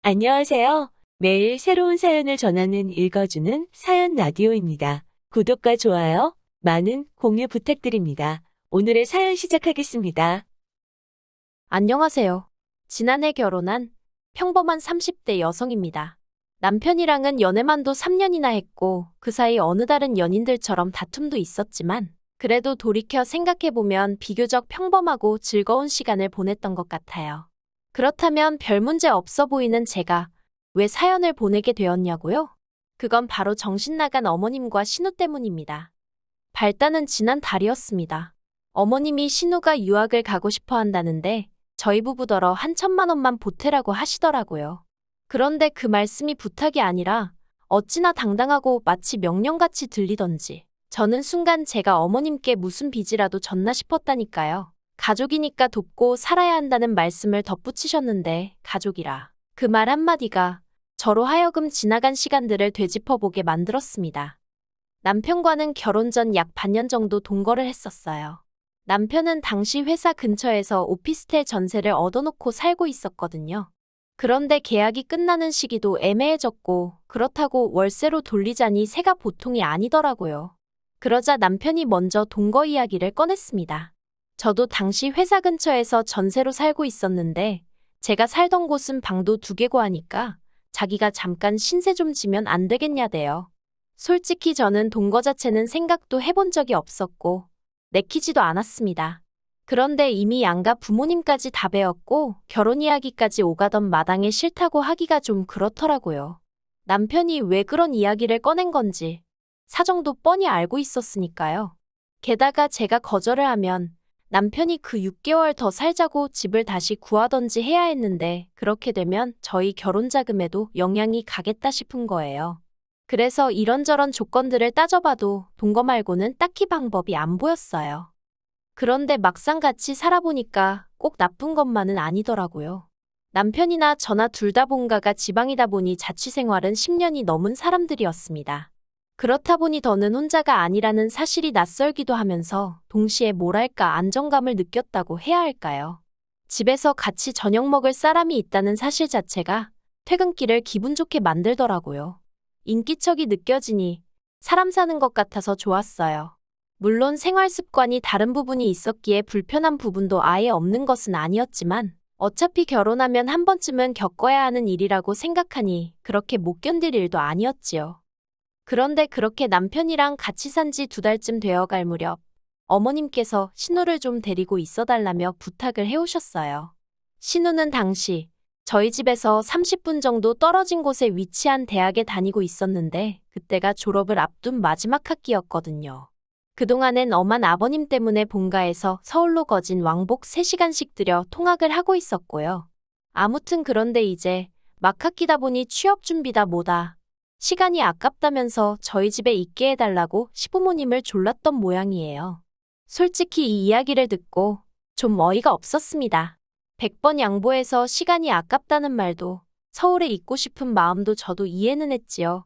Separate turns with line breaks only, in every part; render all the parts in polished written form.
안녕하세요. 매일 새로운 사연을 전하는 읽어주는 사연 라디오입니다. 구독과 좋아요, 많은 공유 부탁드립니다. 오늘의 사연 시작하겠습니다.
안녕하세요. 지난해 결혼한 평범한 30대 여성입니다. 남편이랑은 연애만도 3년이나 했고 그 사이 어느 다른 연인들처럼 다툼도 있었지만 그래도 돌이켜 생각해보면 비교적 평범하고 즐거운 시간을 보냈던 것 같아요. 그렇다면 별 문제 없어 보이는 제가 왜 사연을 보내게 되었냐고요? 그건 바로 정신 나간 어머님과 신우 때문입니다. 발단은 지난 달이었습니다. 어머님이 신우가 유학을 가고 싶어 한다는데 저희 부부더러 한 1,000만 원만 보태라고 하시더라고요. 그런데 그 말씀이 부탁이 아니라 어찌나 당당하고 마치 명령같이 들리던지 저는 순간 제가 어머님께 무슨 빚이라도 졌나 싶었다니까요. 가족이니까 돕고 살아야 한다는 말씀을 덧붙이셨는데 가족이라. 그 말 한마디가 저로 하여금 지나간 시간들을 되짚어보게 만들었습니다. 남편과는 결혼 전 약 반년 정도 동거를 했었어요. 남편은 당시 회사 근처에서 오피스텔 전세를 얻어놓고 살고 있었거든요. 그런데 계약이 끝나는 시기도 애매해졌고 그렇다고 월세로 돌리자니 새가 보통이 아니더라고요. 그러자 남편이 먼저 동거 이야기를 꺼냈습니다. 저도 당시 회사 근처에서 전세로 살고 있었는데 제가 살던 곳은 방도 2개고 하니까 자기가 잠깐 신세 좀 지면 안 되겠냐대요. 솔직히 저는 동거 자체는 생각도 해본 적이 없었고 내키지도 않았습니다. 그런데 이미 양가 부모님까지 다 배웠고 결혼 이야기까지 오가던 마당에 싫다고 하기가 좀 그렇더라고요. 남편이 왜 그런 이야기를 꺼낸 건지 사정도 뻔히 알고 있었으니까요. 게다가 제가 거절을 하면 남편이 그 6개월 더 살자고 집을 다시 구하던지 해야 했는데 그렇게 되면 저희 결혼 자금에도 영향이 가겠다 싶은 거예요. 그래서 이런저런 조건들을 따져봐도 동거 말고는 딱히 방법이 안 보였어요. 그런데 막상 같이 살아보니까 꼭 나쁜 것만은 아니더라고요. 남편이나 저나 둘 다 본가가 지방이다 보니 자취생활은 10년이 넘은 사람들이었습니다. 그렇다 보니 더는 혼자가 아니라는 사실이 낯설기도 하면서 동시에 뭐랄까 안정감을 느꼈다고 해야 할까요? 집에서 같이 저녁 먹을 사람이 있다는 사실 자체가 퇴근길을 기분 좋게 만들더라고요. 인기척이 느껴지니 사람 사는 것 같아서 좋았어요. 물론 생활 습관이 다른 부분이 있었기에 불편한 부분도 아예 없는 것은 아니었지만 어차피 결혼하면 한 번쯤은 겪어야 하는 일이라고 생각하니 그렇게 못 견딜 일도 아니었지요. 그런데 그렇게 남편이랑 같이 산 지 2달쯤 되어갈 무렵 어머님께서 신우를 좀 데리고 있어달라며 부탁을 해오셨어요. 신우는 당시 저희 집에서 30분 정도 떨어진 곳에 위치한 대학에 다니고 있었는데 그때가 졸업을 앞둔 마지막 학기였거든요. 그동안엔 엄한 아버님 때문에 본가에서 서울로 거진 왕복 3시간씩 들여 통학을 하고 있었고요. 아무튼 그런데 이제 막 학기다 보니 취업 준비다 뭐다. 시간이 아깝다면서 저희 집에 있게 해달라고 시부모님을 졸랐던 모양이에요. 솔직히 이 이야기를 듣고 좀 어이가 없었습니다. 100번 양보해서 시간이 아깝다는 말도 서울에 있고 싶은 마음도 저도 이해는 했지요.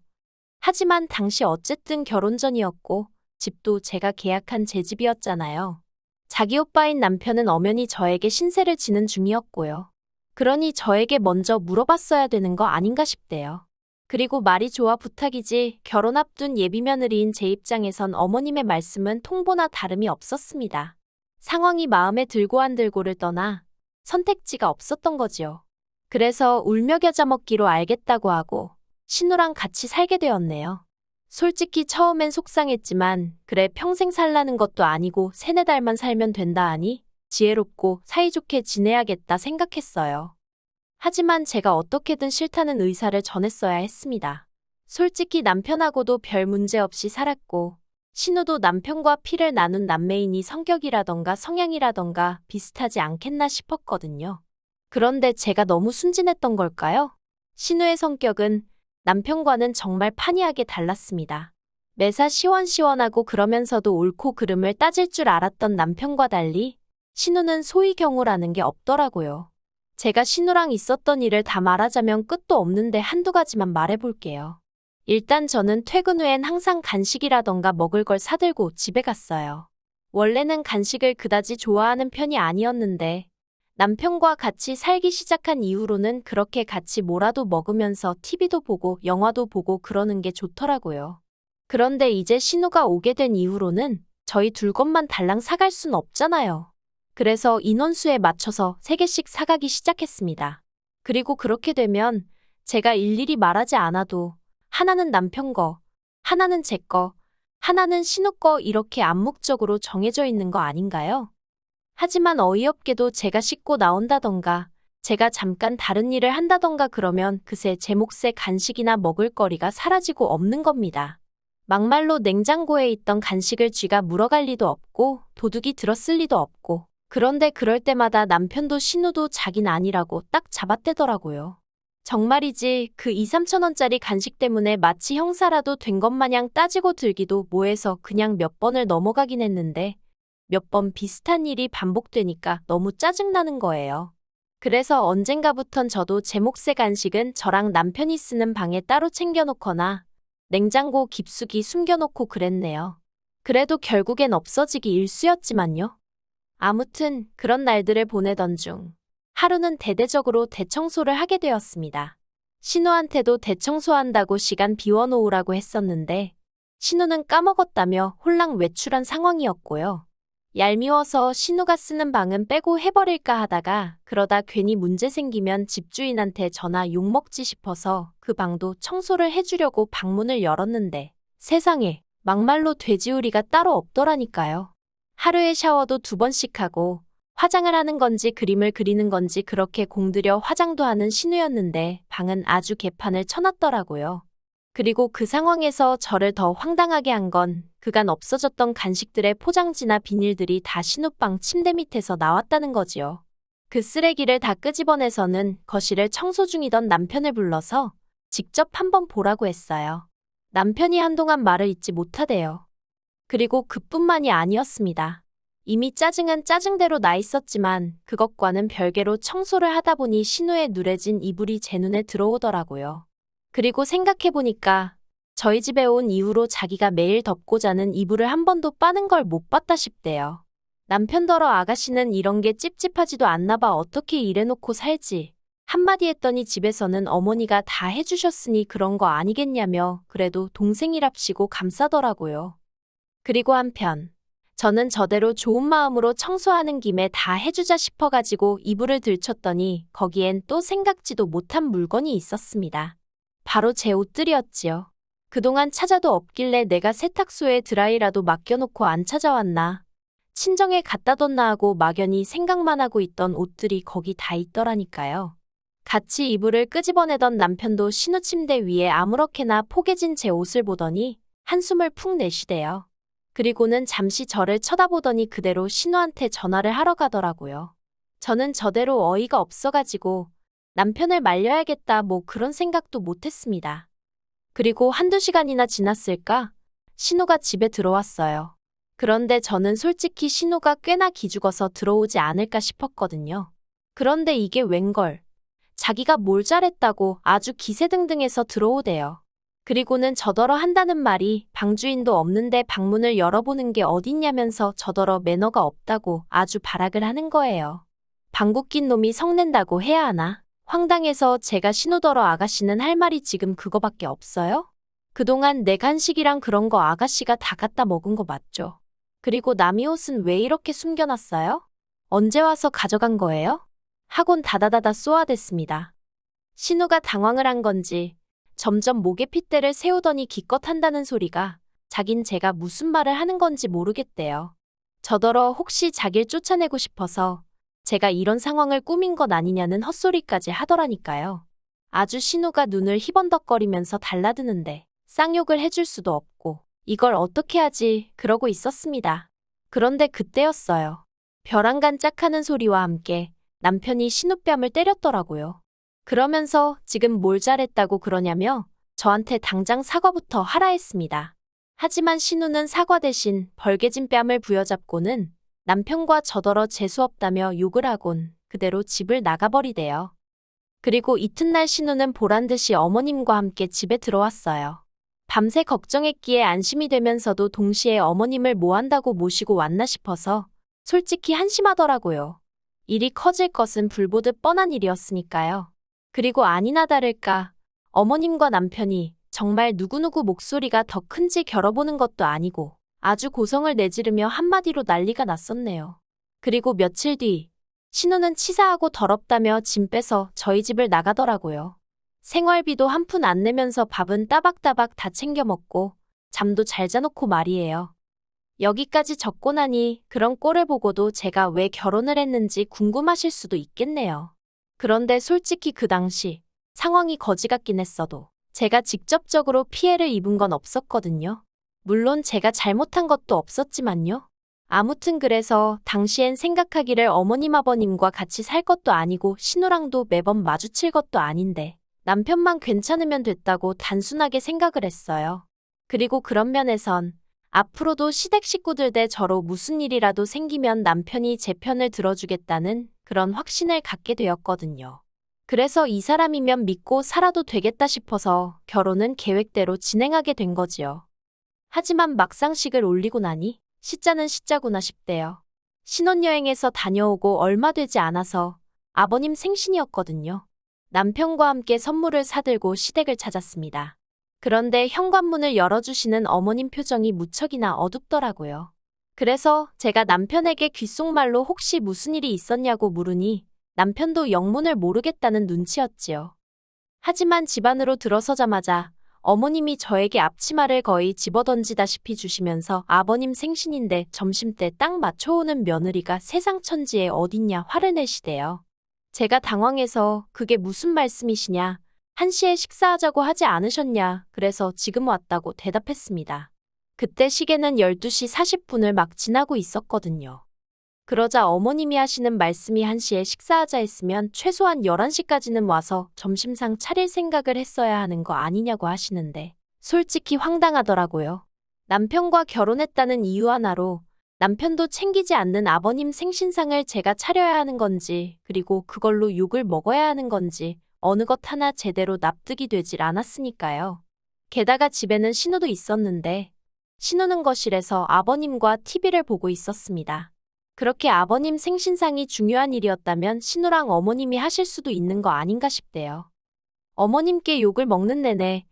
하지만 당시 어쨌든 결혼 전이었고 집도 제가 계약한 제 집이었잖아요. 자기 오빠인 남편은 엄연히 저에게 신세를 지는 중이었고요. 그러니 저에게 먼저 물어봤어야 되는 거 아닌가 싶대요. 그리고 말이 좋아 부탁이지 결혼 앞둔 예비며느리인 제 입장에선 어머님의 말씀은 통보나 다름이 없었습니다. 상황이 마음에 들고 안 들고를 떠나 선택지가 없었던 거지요. 그래서 울며 겨자 먹기로 알겠다고 하고 신우랑 같이 살게 되었네요. 솔직히 처음엔 속상했지만 그래 평생 살라는 것도 아니고 3-4달만 살면 된다 하니 지혜롭고 사이좋게 지내야겠다 생각했어요. 하지만 제가 어떻게든 싫다는 의사를 전했어야 했습니다. 솔직히 남편하고도 별 문제 없이 살았고 신우도 남편과 피를 나눈 남매이니 성격이라던가 성향이라던가 비슷하지 않겠나 싶었거든요. 그런데 제가 너무 순진했던 걸까요? 신우의 성격은 남편과는 정말 판이하게 달랐습니다. 매사 시원시원하고 그러면서도 옳고 그름을 따질 줄 알았던 남편과 달리 신우는 소위 경우라는 게 없더라고요. 제가 신우랑 있었던 일을 다 말하자면 끝도 없는데 한두 가지만 말해볼게요. 일단 저는 퇴근 후엔 항상 간식이라던가 먹을 걸 사들고 집에 갔어요. 원래는 간식을 그다지 좋아하는 편이 아니었는데 남편과 같이 살기 시작한 이후로는 그렇게 같이 뭐라도 먹으면서 TV도 보고 영화도 보고 그러는 게 좋더라고요. 그런데 이제 신우가 오게 된 이후로는 저희 둘 것만 달랑 사갈 순 없잖아요. 그래서 인원수에 맞춰서 3개씩 사가기 시작했습니다. 그리고 그렇게 되면 제가 일일이 말하지 않아도 하나는 남편 거, 하나는 제 거, 하나는 신우 거 이렇게 암묵적으로 정해져 있는 거 아닌가요? 하지만 어이없게도 제가 씻고 나온다던가 제가 잠깐 다른 일을 한다던가 그러면 그새 제 몫의 간식이나 먹을거리가 사라지고 없는 겁니다. 막말로 냉장고에 있던 간식을 쥐가 물어갈 리도 없고 도둑이 들었을 리도 없고 그런데 그럴 때마다 남편도 신우도 자긴 아니라고 딱 잡아떼더라고요. 정말이지 그 2, 3천 원짜리 간식 때문에 마치 형사라도 된 것 마냥 따지고 들기도 뭐해서 그냥 몇 번을 넘어가긴 했는데 몇 번 비슷한 일이 반복되니까 너무 짜증나는 거예요. 그래서 언젠가부턴 저도 제 몫의 간식은 저랑 남편이 쓰는 방에 따로 챙겨놓거나 냉장고 깊숙이 숨겨놓고 그랬네요. 그래도 결국엔 없어지기 일쑤였지만요. 아무튼 그런 날들을 보내던 중 하루는 대대적으로 대청소를 하게 되었습니다. 신우한테도 대청소한다고 시간 비워놓으라고 했었는데 신우는 까먹었다며 홀랑 외출한 상황이었고요. 얄미워서 신우가 쓰는 방은 빼고 해버릴까 하다가 그러다 괜히 문제 생기면 집주인한테 전화 욕먹지 싶어서 그 방도 청소를 해주려고 방문을 열었는데 세상에 막말로 돼지우리가 따로 없더라니까요. 하루에 샤워도 2번씩 하고 화장을 하는 건지 그림을 그리는 건지 그렇게 공들여 화장도 하는 신우였는데 방은 아주 개판을 쳐놨더라고요. 그리고 그 상황에서 저를 더 황당하게 한 건 그간 없어졌던 간식들의 포장지나 비닐들이 다 신우방 침대 밑에서 나왔다는 거지요. 그 쓰레기를 다 끄집어내서는 거실을 청소 중이던 남편을 불러서 직접 한번 보라고 했어요. 남편이 한동안 말을 잇지 못하대요. 그리고 그뿐만이 아니었습니다. 이미 짜증은 짜증대로 나 있었지만 그것과는 별개로 청소를 하다 보니 신우의 누래진 이불이 제 눈에 들어오더라고요. 그리고 생각해보니까 저희 집에 온 이후로 자기가 매일 덮고 자는 이불을 한 번도 빠는 걸 못 봤다 싶대요. 남편더러 아가씨는 이런 게 찝찝하지도 않나 봐 어떻게 이래놓고 살지. 한마디 했더니 집에서는 어머니가 다 해주셨으니 그런 거 아니겠냐며 그래도 동생이랍시고 감싸더라고요. 그리고 한편 저는 저대로 좋은 마음으로 청소하는 김에 다 해주자 싶어가지고 이불을 들쳤더니 거기엔 또 생각지도 못한 물건이 있었습니다. 바로 제 옷들이었지요. 그동안 찾아도 없길래 내가 세탁소에 드라이라도 맡겨놓고 안 찾아왔나. 친정에 갖다 뒀나 하고 막연히 생각만 하고 있던 옷들이 거기 다 있더라니까요. 같이 이불을 끄집어내던 남편도 신우 침대 위에 아무렇게나 포개진 제 옷을 보더니 한숨을 푹 내쉬대요. 그리고는 잠시 저를 쳐다보더니 그대로 신우한테 전화를 하러 가더라고요. 저는 저대로 어이가 없어가지고 남편을 말려야겠다 뭐 그런 생각도 못했습니다. 그리고 1~2시간이나 지났을까? 신우가 집에 들어왔어요. 그런데 저는 솔직히 신우가 꽤나 기죽어서 들어오지 않을까 싶었거든요. 그런데 이게 웬걸. 자기가 뭘 잘했다고 아주 기세등등해서 들어오대요. 그리고는 저더러 한다는 말이 방주인도 없는데 방문을 열어보는 게 어딨냐면서 저더러 매너가 없다고 아주 발악을 하는 거예요. 방구 낀 놈이 성낸다고 해야 하나? 황당해서 제가 신우더러 아가씨는 할 말이 지금 그거밖에 없어요? 그동안 내 간식이랑 그런 거 아가씨가 다 갖다 먹은 거 맞죠? 그리고 남이 옷은 왜 이렇게 숨겨놨어요? 언제 와서 가져간 거예요? 하곤 다다다다 쏘아댔습니다. 신우가 당황을 한 건지 점점 목에 핏대를 세우더니 기껏 한다는 소리가 자긴 제가 무슨 말을 하는 건지 모르겠대요. 저더러 혹시 자길 쫓아내고 싶어서 제가 이런 상황을 꾸민 것 아니냐는 헛소리까지 하더라니까요. 아주 신우가 눈을 희번덕거리면서 달라드는데 쌍욕을 해줄 수도 없고 이걸 어떻게 하지 그러고 있었습니다. 그런데 그때였어요. 벼랑간짝하는 소리와 함께 남편이 신우 뺨을 때렸더라고요. 그러면서 지금 뭘 잘했다고 그러냐며 저한테 당장 사과부터 하라 했습니다. 하지만 신우는 사과 대신 벌개진 뺨을 부여잡고는 남편과 저더러 재수없다며 욕을 하곤 그대로 집을 나가버리대요. 그리고 이튿날 신우는 보란듯이 어머님과 함께 집에 들어왔어요. 밤새 걱정했기에 안심이 되면서도 동시에 어머님을 뭐 한다고 모시고 왔나 싶어서 솔직히 한심하더라고요. 일이 커질 것은 불보듯 뻔한 일이었으니까요. 그리고 아니나 다를까 어머님과 남편이 정말 누구누구 목소리가 더 큰지 겨뤄보는 것도 아니고 아주 고성을 내지르며 한마디로 난리가 났었네요. 그리고 며칠 뒤 신우는 치사하고 더럽다며 짐 빼서 저희 집을 나가더라고요. 생활비도 한 푼 안 내면서 밥은 따박따박 다 챙겨 먹고 잠도 잘 자놓고 말이에요. 여기까지 적고 나니 그런 꼴을 보고도 제가 왜 결혼을 했는지 궁금하실 수도 있겠네요. 그런데 솔직히 그 당시 상황이 거지 같긴 했어도 제가 직접적으로 피해를 입은 건 없었거든요. 물론 제가 잘못한 것도 없었지만요. 아무튼 그래서 당시엔 생각하기를 어머님 아버님과 같이 살 것도 아니고 신우랑도 매번 마주칠 것도 아닌데 남편만 괜찮으면 됐다고 단순하게 생각을 했어요. 그리고 그런 면에선 앞으로도 시댁 식구들 대 저로 무슨 일이라도 생기면 남편이 제 편을 들어주겠다는 그런 확신을 갖게 되었거든요. 그래서 이 사람이면 믿고 살아도 되겠다 싶어서 결혼은 계획대로 진행하게 된 거지요. 하지만 막상 식을 올리고 나니 시자는 시자구나 싶대요. 신혼여행에서 다녀오고 얼마 되지 않아서 아버님 생신이었거든요. 남편과 함께 선물을 사들고 시댁을 찾았습니다. 그런데 현관문을 열어주시는 어머님 표정이 무척이나 어둡더라고요. 그래서 제가 남편에게 귓속말로 혹시 무슨 일이 있었냐고 물으니 남편도 영문을 모르겠다는 눈치였지요. 하지만 집 안으로 들어서자마자 어머님이 저에게 앞치마를 거의 집어던지다시피 주시면서 아버님 생신인데 점심때 딱 맞춰오는 며느리가 세상 천지에 어딨냐 화를 내시대요. 제가 당황해서 그게 무슨 말씀이시냐, 1시에 식사하자고 하지 않으셨냐, 그래서 지금 왔다고 대답했습니다. 그때 시계는 12시 40분을 막 지나고 있었거든요. 그러자 어머님이 하시는 말씀이 1시에 식사하자 했으면 최소한 11시까지는 와서 점심상 차릴 생각을 했어야 하는 거 아니냐고 하시는데 솔직히 황당하더라고요. 남편과 결혼했다는 이유 하나로 남편도 챙기지 않는 아버님 생신상을 제가 차려야 하는 건지 그리고 그걸로 욕을 먹어야 하는 건지 어느 것 하나 제대로 납득이 되질 않았으니까요. 게다가 집에는 신우도 있었는데 신우는 거실에서 아버님과 TV를 보고 있었습니다. 그렇게 아버님 생신상이 중요한 일이었다면 신우랑 어머님이 하실 수도 있는 거 아닌가 싶대요. 어머님께 욕을 먹는 내내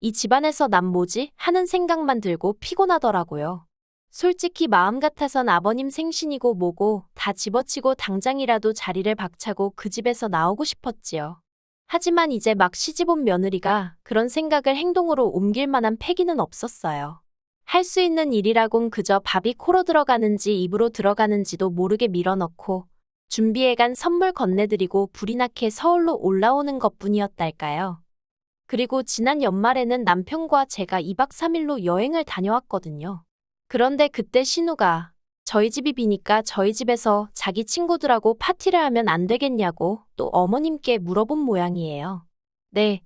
이 집안에서 난 뭐지? 하는 생각만 들고 피곤하더라고요. 솔직히 마음 같아선 아버님 생신이고 뭐고 다 집어치고 당장이라도 자리를 박차고 그 집에서 나오고 싶었지요. 하지만 이제 막 시집온 며느리가 그런 생각을 행동으로 옮길 만한 패기는 없었어요. 할 수 있는 일이라곤 그저 밥이 코로 들어가는지 입으로 들어가는지도 모르게 밀어넣고 준비해간 선물 건네드리고 불이 나게 서울로 올라오는 것뿐이었달까요. 그리고 지난 연말에는 남편과 제가 2박 3일로 여행을 다녀왔거든요. 그런데 그때 신우가 저희 집이 비니까 저희 집에서 자기 친구들하고 파티를 하면 안 되겠냐고 또 어머님께 물어본 모양이에요. 네,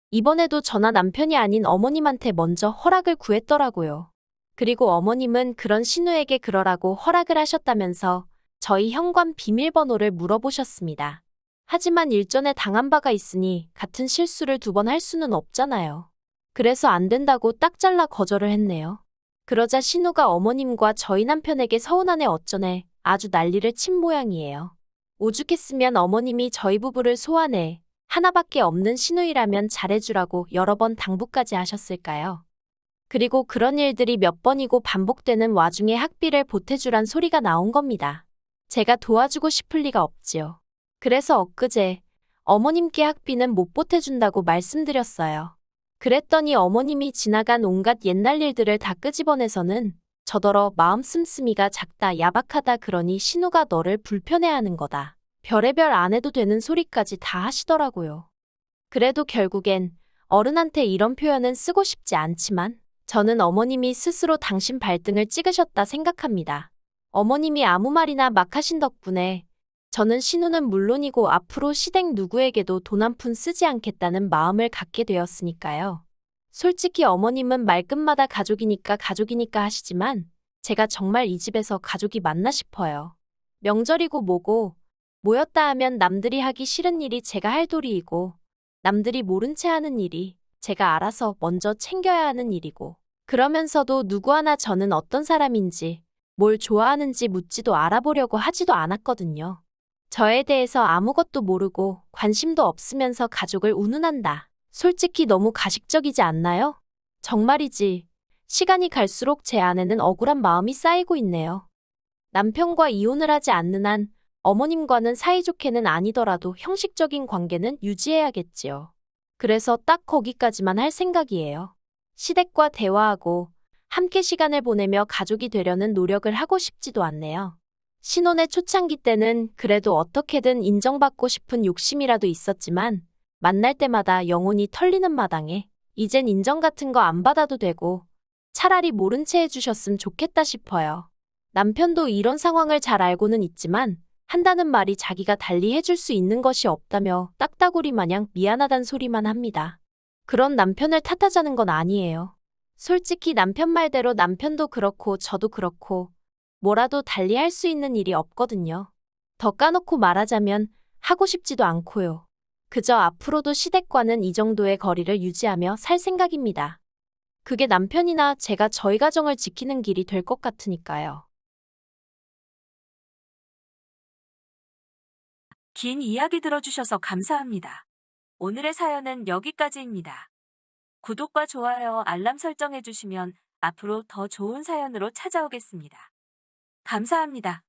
이번에도 저나 남편이 아닌 어머님한테 먼저 허락을 구했더라고요. 그리고 어머님은 그런 신우에게 그러라고 허락을 하셨다면서 저희 현관 비밀번호를 물어보셨습니다. 하지만 일전에 당한 바가 있으니 같은 실수를 2번 할 수는 없잖아요. 그래서 안 된다고 딱 잘라 거절을 했네요. 그러자 신우가 어머님과 저희 남편에게 서운하네 어쩌네 아주 난리를 친 모양이에요. 오죽했으면 어머님이 저희 부부를 소환해 하나밖에 없는 신우이라면 잘해주라고 여러 번 당부까지 하셨을까요? 그리고 그런 일들이 몇 번이고 반복되는 와중에 학비를 보태주란 소리가 나온 겁니다. 제가 도와주고 싶을 리가 없지요. 그래서 엊그제 어머님께 학비는 못 보태준다고 말씀드렸어요. 그랬더니 어머님이 지나간 온갖 옛날 일들을 다 끄집어내서는 저더러 마음 씀씀이가 작다 야박하다 그러니 신우가 너를 불편해하는 거다. 별의별 안 해도 되는 소리까지 다 하시더라고요. 그래도 결국엔 어른한테 이런 표현은 쓰고 싶지 않지만 저는 어머님이 스스로 당신 발등을 찍으셨다 생각합니다. 어머님이 아무 말이나 막 하신 덕분에 저는 신우는 물론이고 앞으로 시댁 누구에게도 돈 한 푼 쓰지 않겠다는 마음을 갖게 되었으니까요. 솔직히 어머님은 말끝마다 가족이니까 하시지만 제가 정말 이 집에서 가족이 맞나 싶어요. 명절이고 뭐고 모였다 하면 남들이 하기 싫은 일이 제가 할 도리이고 남들이 모른 채 하는 일이 제가 알아서 먼저 챙겨야 하는 일이고 그러면서도 누구 하나 저는 어떤 사람인지 뭘 좋아하는지 묻지도 알아보려고 하지도 않았거든요. 저에 대해서 아무것도 모르고 관심도 없으면서 가족을 운운한다. 솔직히 너무 가식적이지 않나요? 정말이지. 시간이 갈수록 제 안에는 억울한 마음이 쌓이고 있네요. 남편과 이혼을 하지 않는 한 어머님과는 사이좋게는 아니더라도 형식적인 관계는 유지해야겠지요. 그래서 딱 거기까지만 할 생각이에요. 시댁과 대화하고 함께 시간을 보내며 가족이 되려는 노력을 하고 싶지도 않네요. 신혼의 초창기 때는 그래도 어떻게든 인정받고 싶은 욕심이라도 있었지만 만날 때마다 영혼이 털리는 마당에 이젠 인정 같은 거 안 받아도 되고 차라리 모른 채 해주셨으면 좋겠다 싶어요. 남편도 이런 상황을 잘 알고는 있지만 한다는 말이 자기가 달리 해줄 수 있는 것이 없다며 딱따구리 마냥 미안하단 소리만 합니다. 그런 남편을 탓하자는 건 아니에요. 솔직히 남편 말대로 남편도 그렇고 저도 그렇고 뭐라도 달리 할 수 있는 일이 없거든요. 더 까놓고 말하자면 하고 싶지도 않고요. 그저 앞으로도 시댁과는 이 정도의 거리를 유지하며 살 생각입니다. 그게 남편이나 제가 저희 가정을 지키는 길이 될 것 같으니까요.
긴 이야기 들어주셔서 감사합니다. 오늘의 사연은 여기까지입니다. 구독과 좋아요, 알람 설정해주시면 앞으로 더 좋은 사연으로 찾아오겠습니다. 감사합니다.